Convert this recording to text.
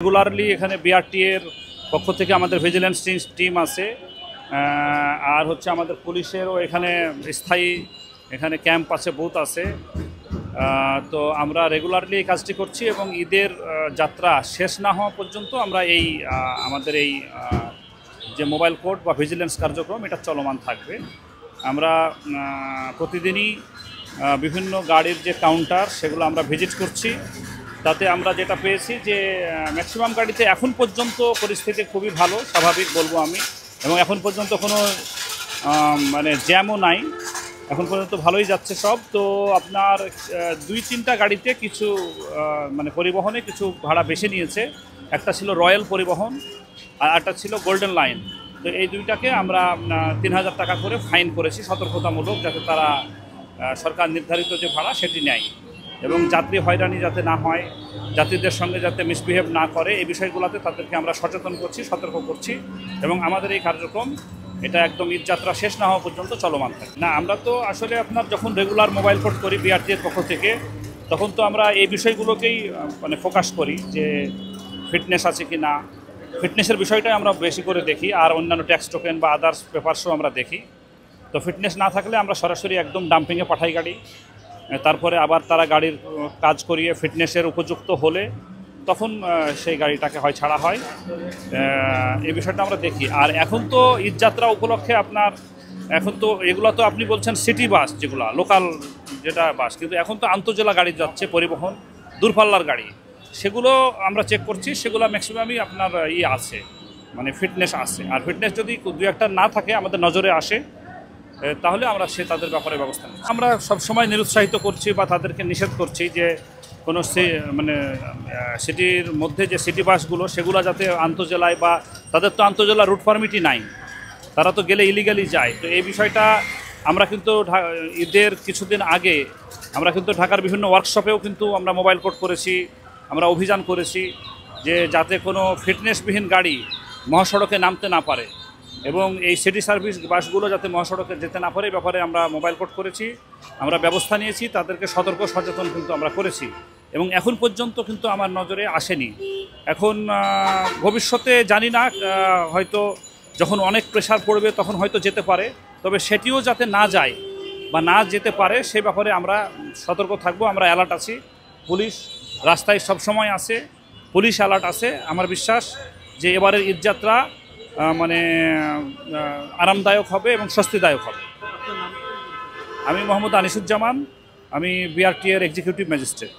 Regularly এখানে BRT এর পক্ষ থেকে আমাদের ভিজিলেন্স টিম আছে, আর হচ্ছে আমাদের পুলিশেরও এখানে স্থায়ী এখানে ক্যাম্প আছে, বুথ আছে। তো আমরা রেগুলারলি এই কাজটি করছি এবং ঈদের যাত্রা শেষ না হওয়া পর্যন্ত আমরা এই আমাদের এই যে মোবাইল কোর্ট বা ভিজিলেন্স কার্যক্রম এটা চলমান থাকবে। আমরা প্রতিদিনই বিভিন্ন গাড়ির যে কাউন্টার সেগুলো আমরা ভিজিট করছি। তাতে আমরা যেটা পেয়েছি যে ম্যাক্সিমাম গাড়িতে এখন পর্যন্ত পরিস্থিতি খুবই ভালো, স্বাভাবিক বলবো আমি, এবং এখন পর্যন্ত কোনো মানে জ্যামও নাই, এখন পর্যন্ত ভালোই যাচ্ছে সব। তো আপনার 2-3টা গাড়িতে কিছু মানে পরিবহনে কিছু ভাড়া বেশি নিয়েছে। একটা ছিল রয়্যাল পরিবহন আর একটা ছিল গোল্ডেন লাইন। তো এই দুইটাকে আমরা 3000 টাকা করে ফাইন করেছি সতর্কতামূলক, যাতে তারা সরকার নির্ধারিত যে ভাড়া সেটি নেয় এবং যাত্রী হয়রানি যাতে না হয়, যাত্রীদের সঙ্গে যাতে মিসবিহেভ না করে, এই বিষয়গুলোতে তাদেরকে আমরা সচেতন করছি, সতর্ক করছি এবং আমাদের এই কার্যক্রম এটা একদম ঈদ যাত্রা শেষ না হওয়া পর্যন্ত চলমান থাকে। না, আমরা তো আসলে আপনার যখন রেগুলার মোবাইল কোর্ট করি বিআরটি এর পক্ষ থেকে, তখন তো আমরা এই বিষয়গুলোকেই মানে ফোকাস করি যে ফিটনেস আছে কি না। ফিটনেসের বিষয়টাই আমরা বেশি করে দেখি, আর অন্যান্য ট্যাক্স টোকেন বা আদার্স পেপারসও আমরা দেখি। তো ফিটনেস না থাকলে আমরা সরাসরি একদম ডাম্পিংয়ে পাঠাই গাড়ি, তারপরে আবার তারা গাড়ির কাজ করিয়ে ফিটনেসের উপযুক্ত হলে তখন সেই গাড়িটাকে হয় ছাড়া হয়। এই বিষয়টা আমরা দেখি। আর এখন তো ঈদযাত্রা উপলক্ষে আপনার এখন তো এগুলো তো আপনি বলছেন সিটি বাস, যেগুলো লোকাল যেটা বাস, কিন্তু এখন তো আন্তঃজেলা গাড়ি যাচ্ছে, পরিবহন দূরপাল্লার গাড়ি, সেগুলো আমরা চেক করছি, সেগুলো ম্যাক্সিমামই আপনার আছে, মানে ফিটনেস আছে। আর ফিটনেস যদি 2-1টা না থাকে আমাদের নজরে আসে, তাহলে আমরা তাদের ব্যাপারে ব্যবস্থা নিচ্ছি। আমরা সবসময় নিরুৎসাহিত করছি বা তাদেরকে নিষেধ করছি যে কোনো মানে সিটির মধ্যে যে সিটি বাসগুলো সেগুলো যাতে আন্তঃজেলায়, বা তাদের তো আন্তঃজেলা রুট পারমিটই নাই, তারা তো গেলে ইলিগালি যায়। তো এই বিষয়টা আমরা কিন্তু ঈদের কিছুদিন আগে আমরা কিন্তু ঢাকার বিভিন্ন ওয়ার্কশপেও কিন্তু আমরা মোবাইল কোর্ট করেছি, আমরা অভিযান করেছি যে যাতে কোনো ফিটনেসবিহীন গাড়ি মহাসড়কে নামতে না পারে এবং এই সিটি সার্ভিস বাসগুলো যাতে মহাসড়কে যেতে না পারে, এই ব্যাপারে আমরা মোবাইল কোর্ট করেছি, আমরা ব্যবস্থা নিয়েছি, তাদেরকে সতর্ক সচেতন কিন্তু আমরা করেছি এবং এখন পর্যন্ত কিন্তু আমার নজরে আসেনি। এখন ভবিষ্যতে জানি না, হয়তো যখন অনেক প্রেশার পড়বে তখন হয়তো যেতে পারে, তবে সেটিও যাতে না যায় বা না যেতে পারে সে ব্যাপারে আমরা সতর্ক থাকবো। আমরা অ্যালার্ট আছি, পুলিশ রাস্তায় সবসময় আছে, পুলিশ অ্যালার্ট আছে। আমার বিশ্বাস যে এবারের ঈদযাত্রা মানে আরামদায়ক হবে এবং স্বস্তিদায়ক হবে। আমি মোহাম্মদ আনিসুজ্জামান, আমি বিআরটি এর এক্সিকিউটিভ ম্যাজিস্ট্রেট।